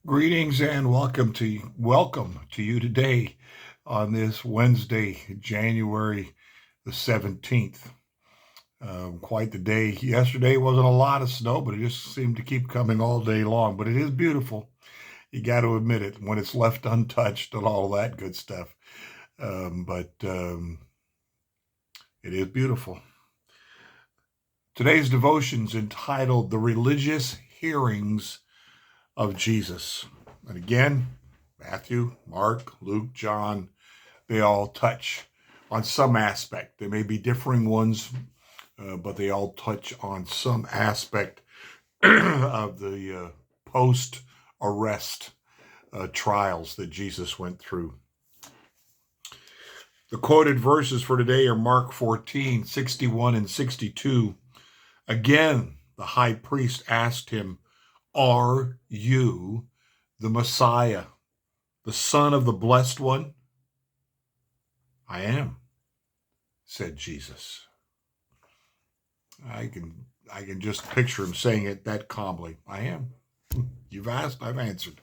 Greetings and welcome to you today on this Wednesday, January the 17th. Quite the day. Yesterday wasn't a lot of snow, but it just seemed to keep coming all day long. But it is beautiful. You got to admit it when it's left untouched and all that good stuff. But it is beautiful. Today's devotion's entitled "The Religious Hearings of Jesus." And again, Matthew, Mark, Luke, John, they all touch on some aspect. There may be differing ones, but they all touch on some aspect of the post-arrest trials that Jesus went through. The quoted verses for today are Mark 14, 61 and 62. Again, the high priest asked him, "Are you the Messiah, the Son of the Blessed One?" "I am," said Jesus. I can just picture him saying it that calmly. "I am." You've asked, I've answered.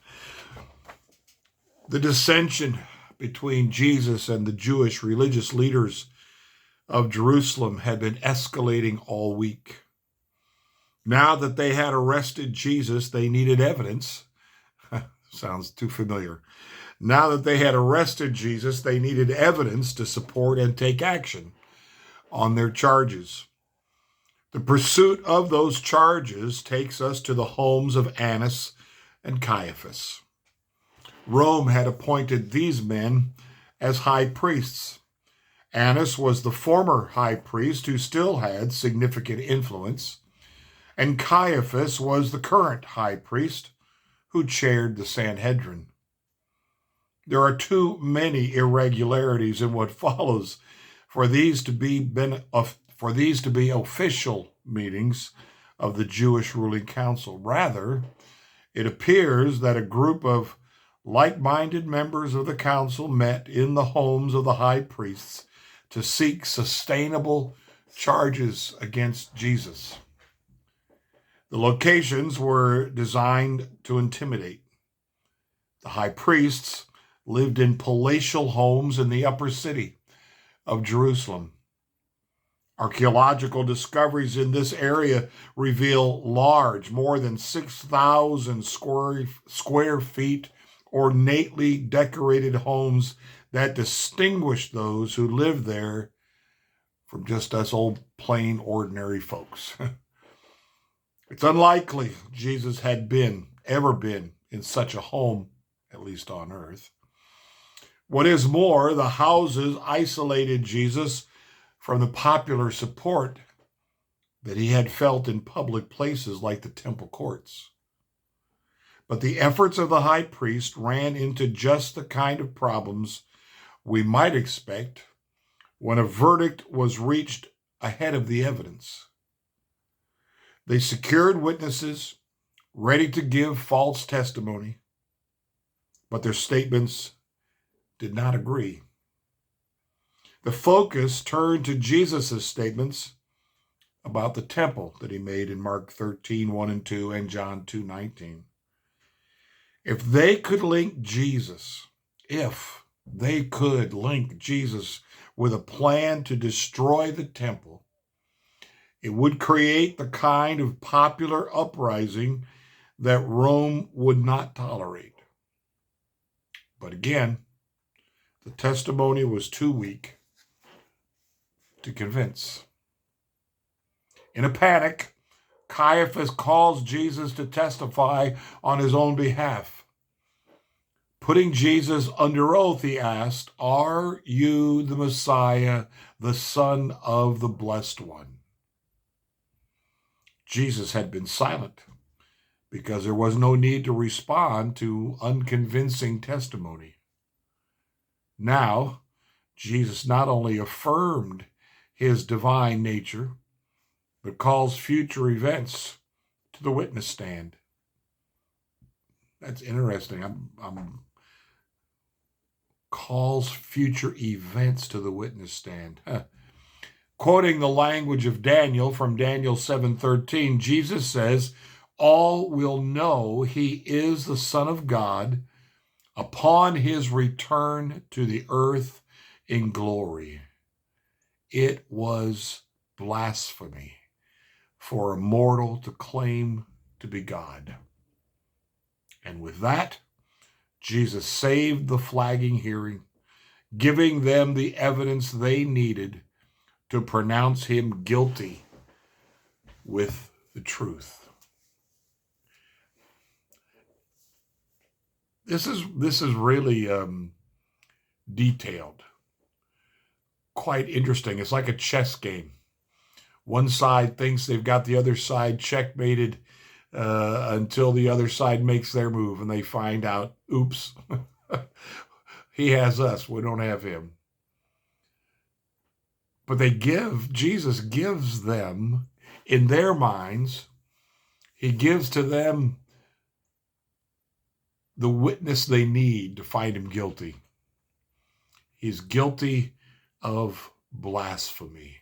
The dissension between Jesus and the Jewish religious leaders of Jerusalem had been escalating all week. Now that they had arrested Jesus, they needed evidence. Sounds too familiar. Now that they had arrested Jesus, they needed evidence to support and take action on their charges. The pursuit of those charges takes us to the homes of Annas and Caiaphas. Rome had appointed these men as high priests. Annas was the former high priest who still had significant influence, and Caiaphas was the current high priest who chaired the Sanhedrin. There are too many irregularities in what follows for these to be official meetings of the Jewish ruling council. Rather, it appears that a group of like-minded members of the council met in the homes of the high priests to seek sustainable charges against Jesus. The locations were designed to intimidate. The high priests lived in palatial homes in the upper city of Jerusalem. Archaeological discoveries in this area reveal large, more than 6,000 square feet, ornately decorated homes that distinguish those who lived there from just us old, plain, ordinary folks. It's unlikely Jesus had ever been in such a home, at least on earth. What is more, the houses isolated Jesus from the popular support that he had felt in public places like the temple courts. But the efforts of the high priest ran into just the kind of problems we might expect when a verdict was reached ahead of the evidence. They secured witnesses ready to give false testimony, but their statements did not agree. The focus turned to Jesus' statements about the temple that he made in Mark 13, 1 and 2, and John 2, 19. If they could link Jesus with a plan to destroy the temple, it would create the kind of popular uprising that Rome would not tolerate. But again, the testimony was too weak to convince. In a panic, Caiaphas calls Jesus to testify on his own behalf. Putting Jesus under oath, he asked, "Are you the Messiah, the Son of the Blessed One?" Jesus had been silent because there was no need to respond to unconvincing testimony. Now, Jesus not only affirmed his divine nature, but calls future events to the witness stand. That's interesting. Calls future events to the witness stand. Quoting the language of Daniel from Daniel 7:13, Jesus says, all will know he is the Son of God upon his return to the earth in glory. It was blasphemy for a mortal to claim to be God. And with that, Jesus saved the flagging hearing, giving them the evidence they needed to pronounce him guilty with the truth. This is really detailed, quite interesting. It's like a chess game. One side thinks they've got the other side checkmated until the other side makes their move, and they find out, oops, he has us, we don't have him. But Jesus gives them, in their minds, he gives to them the witness they need to find him guilty. He's guilty of blasphemy.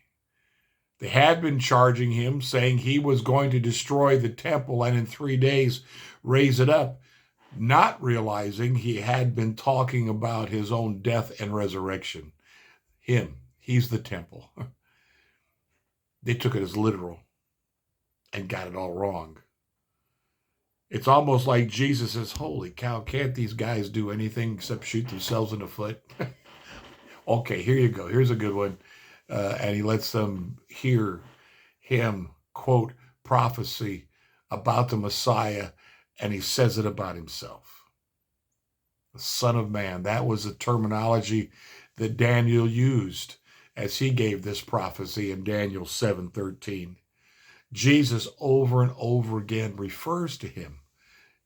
They had been charging him, saying he was going to destroy the temple and in 3 days raise it up, not realizing he had been talking about his own death and resurrection. He's the temple. They took it as literal and got it all wrong. It's almost like Jesus says, holy cow, can't these guys do anything except shoot themselves in the foot? Okay, here you go. Here's a good one. And he lets them hear him quote prophecy about the Messiah, and he says it about himself. The Son of Man. That was the terminology that Daniel used as he gave this prophecy in Daniel 7:13. Jesus over and over again refers to him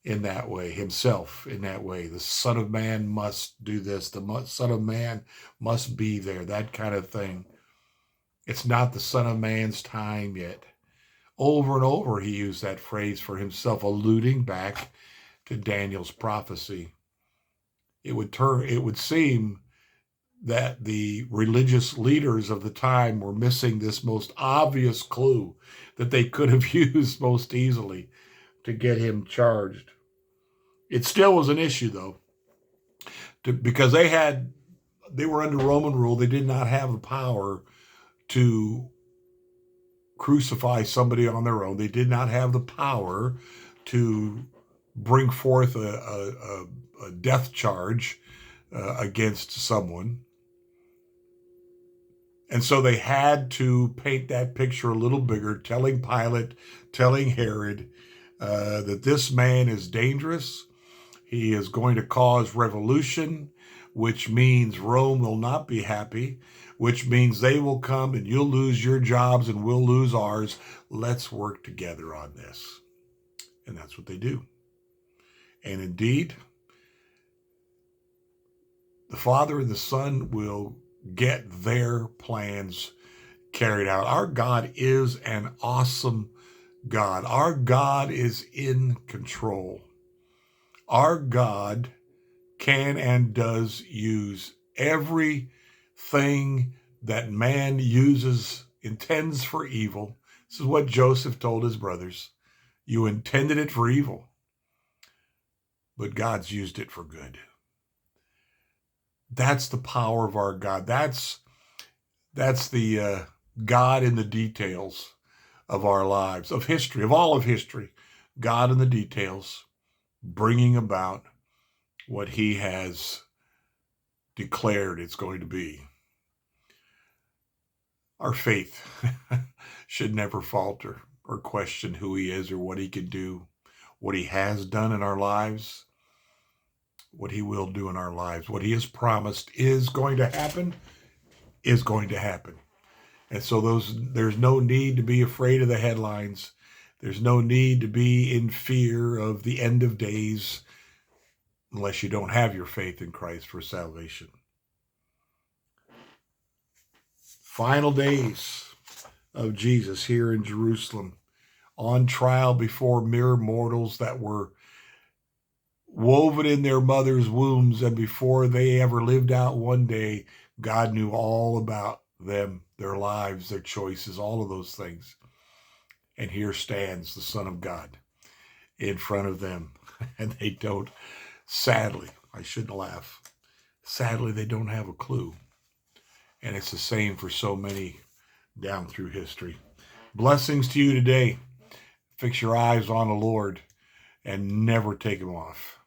in that way, himself in that way. The Son of Man must do this. The Son of Man must be there, that kind of thing. It's not the Son of Man's time yet. Over and over he used that phrase for himself, alluding back to Daniel's prophecy. It would seem that the religious leaders of the time were missing this most obvious clue that they could have used most easily to get him charged. It still was an issue, though, because they were under Roman rule. They did not have the power to crucify somebody on their own. They did not have the power to bring forth a death charge against someone. And so they had to paint that picture a little bigger, telling Pilate, telling Herod that this man is dangerous. He is going to cause revolution, which means Rome will not be happy, which means they will come and you'll lose your jobs and we'll lose ours. Let's work together on this. And that's what they do. And indeed, the Father and the Son will get their plans carried out. Our God is an awesome God. Our God is in control. Our God can and does use everything that man intends for evil. This is what Joseph told his brothers. You intended it for evil, but God's used it for good. That's the power of our God. That's the God in the details of our lives, of history, of all of history. God in the details, bringing about what he has declared it's going to be. Our faith should never falter or question who he is or what he can do, what he has done in our lives, what he will do in our lives. What he has promised is going to happen, is going to happen. And so there's no need to be afraid of the headlines. There's no need to be in fear of the end of days unless you don't have your faith in Christ for salvation. Final days of Jesus here in Jerusalem, on trial before mere mortals that were woven in their mother's wombs, and before they ever lived out one day, God knew all about them, their lives, their choices, all of those things. And here stands the Son of God. in front of them. And they don't, sadly, I shouldn't laugh. Sadly, they don't have a clue. And it's the same for so many down through history. Blessings to you today. Fix your eyes on the Lord and never take them off.